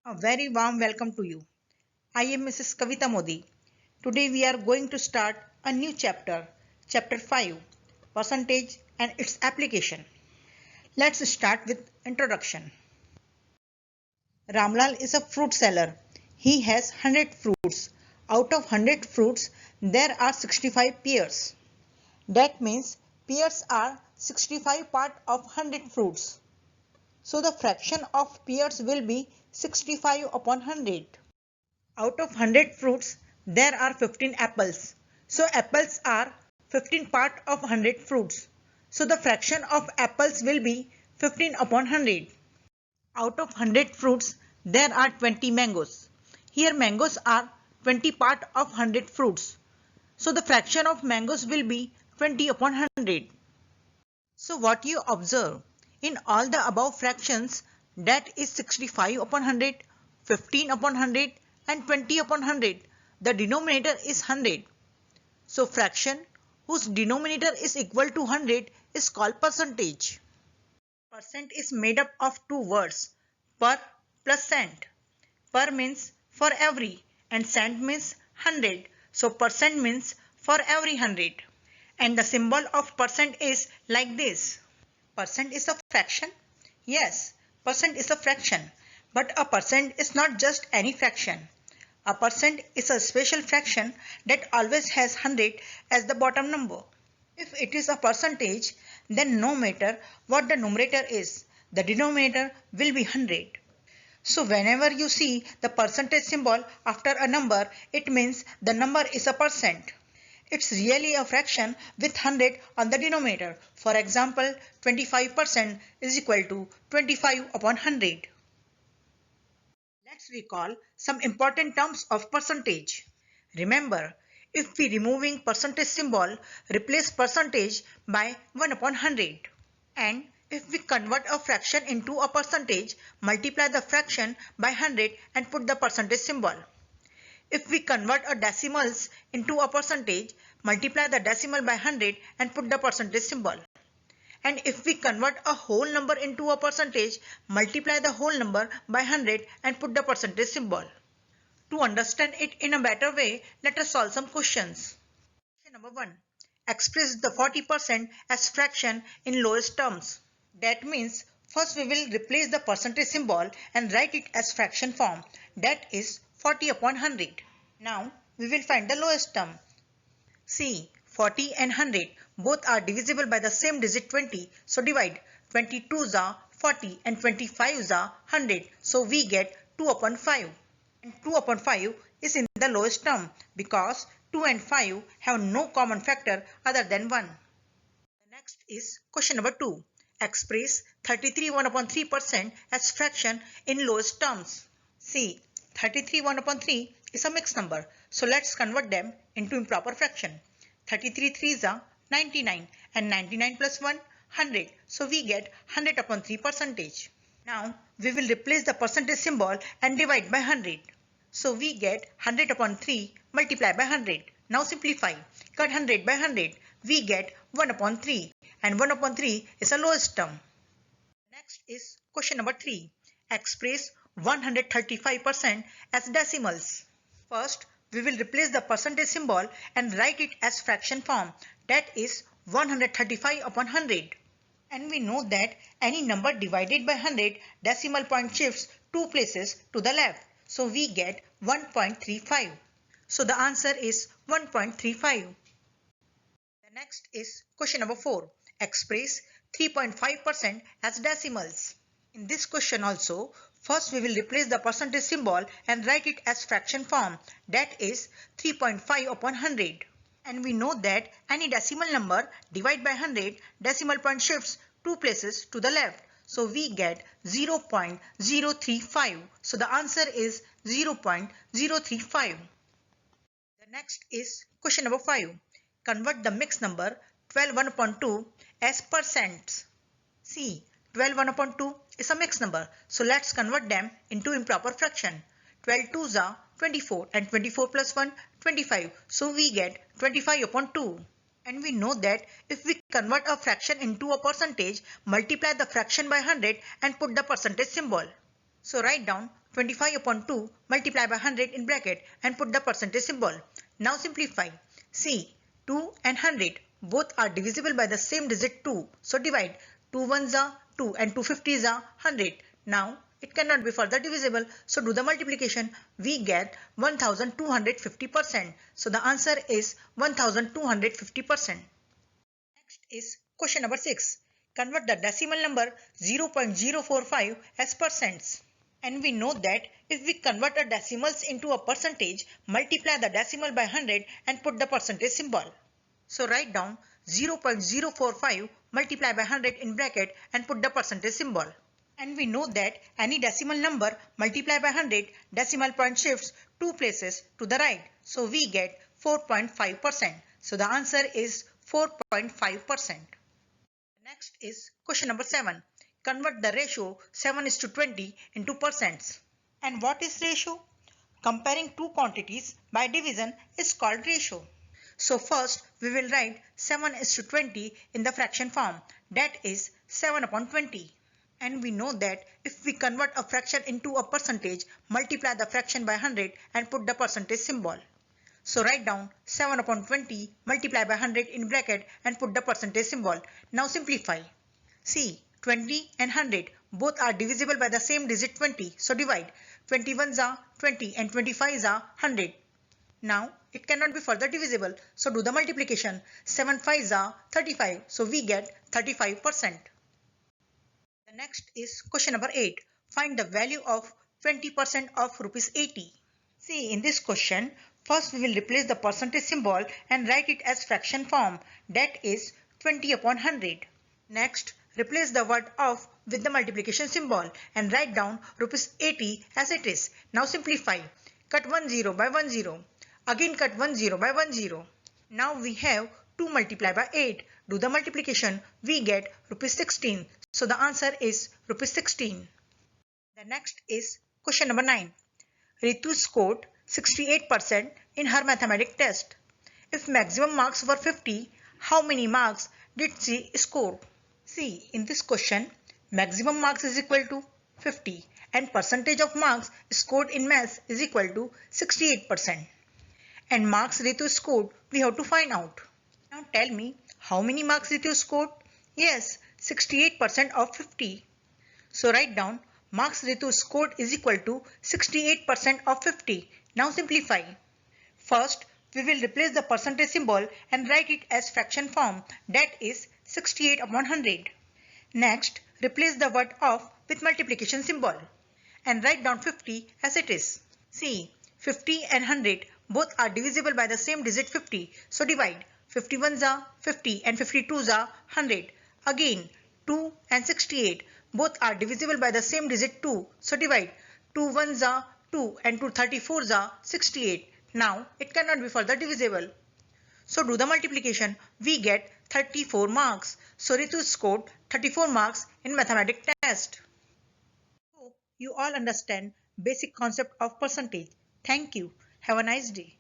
A very warm welcome to you. I am Mrs. Kavita Modi. Today we are going to start a new chapter, Chapter 5, Percentage and its application. Let's start with introduction. Ramlal is a fruit seller. He has 100 fruits. Out of 100 fruits, there are 65 pears. That means pears are 65 part of 100 fruits. So the fraction of pears will be 65 upon 100. Out of 100 fruits, there are 15 apples. So apples are 15 part of 100 fruits. So the fraction of apples will be 15 upon 100. Out of 100 fruits, there are 20 mangoes. Here mangoes are 20 part of 100 fruits. So the fraction of mangoes will be 20 upon 100. So what you observe in all the above fractions, that is 65 upon 100, 15 upon 100 and 20 upon 100. The denominator is 100. So fraction whose denominator is equal to 100 is called percentage. Percent is made up of two words, per plus cent. Per means for every and cent means 100. So percent means for every 100. And the symbol of percent is like this. Percent is a fraction? Yes, percent is a fraction. But a percent is not just any fraction. A percent is a special fraction that always has 100 as the bottom number. If it is a percentage, then no matter what the numerator is, the denominator will be 100. So whenever you see the percentage symbol after a number, it means the number is a percent. It's really a fraction with 100 on the denominator. For example, 25% is equal to 25 upon 100. Let's recall some important terms of percentage. Remember, if we removing percentage symbol, replace percentage by 1 upon 100. And if we convert a fraction into a percentage, multiply the fraction by 100 and put the percentage symbol. If we convert a decimals into a percentage, multiply the decimal by 100 and put the percentage symbol. And if we convert a whole number into a percentage, multiply the whole number by 100 and put the percentage symbol. To understand it in a better way, let us solve some questions. Question number 1. Express the 40% as fraction in lowest terms. That means first we will replace the percentage symbol and write it as fraction form. That is 40 upon 100. Now we will find the lowest term. See, 40 and 100 both are divisible by the same digit 20. So divide. 22s are 40 and 25s are 100. So we get 2 upon 5. And 2 upon 5 is in the lowest term because 2 and 5 have no common factor other than 1. The next is question number 2. Express 33 1 upon 3% as fraction in lowest terms. See, 33 1 upon 3 is a mixed number. So let's convert them into improper fraction. 33 3s are 99 and 99 plus 1 100. So we get 100 upon 3 percentage. Now we will replace the percentage symbol and divide by 100. So we get 100 upon 3 multiplied by 100. Now simplify. Cut 100 by 100. We get 1 upon 3 and 1 upon 3 is the lowest term. Next is question number 3. Express 135% as decimals. First, we will replace the percentage symbol and write it as fraction form. That is 135 upon 100. And we know that any number divided by 100, decimal point shifts 2 places to the left. So we get 1.35. So the answer is 1.35. The next is question number 4. Express 3.5% as decimals. In this question also, first we will replace the percentage symbol and write it as fraction form. That is 3.5 upon 100. And we know that any decimal number divided by 100, decimal point shifts 2 places to the left. So we get 0.035. So the answer is 0.035. The next is question number 5. Convert the mixed number 12 1 upon 2 as percents. See, 12 1 upon 2 is a mixed number. So let's convert them into improper fraction. 12 2s are 24 and 24 plus 1 25. So we get 25 upon 2. And we know that if we convert a fraction into a percentage, multiply the fraction by 100 and put the percentage symbol. So write down 25 upon 2 multiply by 100 in bracket and put the percentage symbol. Now simplify. See, 2 and 100 both are divisible by the same digit 2. So divide. 2 ones are 2 and 2 50s are 100. Now it cannot be further divisible. So do the multiplication. We get 1250%. So the answer is 1250%. Next is question number 6. Convert the decimal number 0.045 as percents. And we know that if we convert a decimals into a percentage, multiply the decimal by 100 and put the percentage symbol. So write down 0.045 multiply by 100 in bracket and put the percentage symbol. And we know that any decimal number multiplied by 100, decimal point shifts 2 places to the right. So we get 4.5%. So the answer is 4.5%. Next is question number 7. Convert the ratio 7:20 into percents. And what is ratio? Comparing two quantities by division is called ratio. So first we will write 7:20 in the fraction form, that is 7 upon 20. And we know that if we convert a fraction into a percentage, multiply the fraction by 100 and put the percentage symbol. So write down 7 upon 20 multiply by 100 in bracket and put the percentage symbol. Now simplify. See, 20 and 100 both are divisible by the same digit 20. So divide. 21s are 20 and 25s are 100. Now it cannot be further divisible. So do the multiplication. 7 5s are 35. So we get 35%. The next is question number 8. Find the value of 20% of rupees 80. See, in this question, first we will replace the percentage symbol and write it as fraction form, that is 20 upon 100. Next, replace the word of with the multiplication symbol and write down rupees 80 as it is. Now simplify. Cut 1 0 by 1 0. Again cut 1 0 by 1 0. Now we have 2 multiplied by 8. Do the multiplication. We get rupees 16. So the answer is rupees 16. The next is question number 9. Ritu scored 68% in her mathematics test. If maximum marks were 50, how many marks did she score? See, in this question, maximum marks is equal to 50 and percentage of marks scored in maths is equal to 68%. And marks Ritu scored, we have to find out. Now tell me, how many marks Ritu scored? Yes, 68% of 50. So write down marks Ritu scored is equal to 68% of 50. Now simplify. First, we will replace the percentage symbol and write it as fraction form, that is 68 upon 100. Next, replace the word of with multiplication symbol and write down 50 as it is. See, 50 and 100 both are divisible by the same digit 50. So divide. 51s are 50 and 52s are 100. Again, 2 and 68 both are divisible by the same digit 2. So divide. 2 ones are 2 and 2 34s are 68. Now it cannot be further divisible. So do the multiplication. We get 34 marks. So Ritu scored 34 marks in mathematics test. Hope you all understand basic concept of percentage. Thank you. Have a nice day.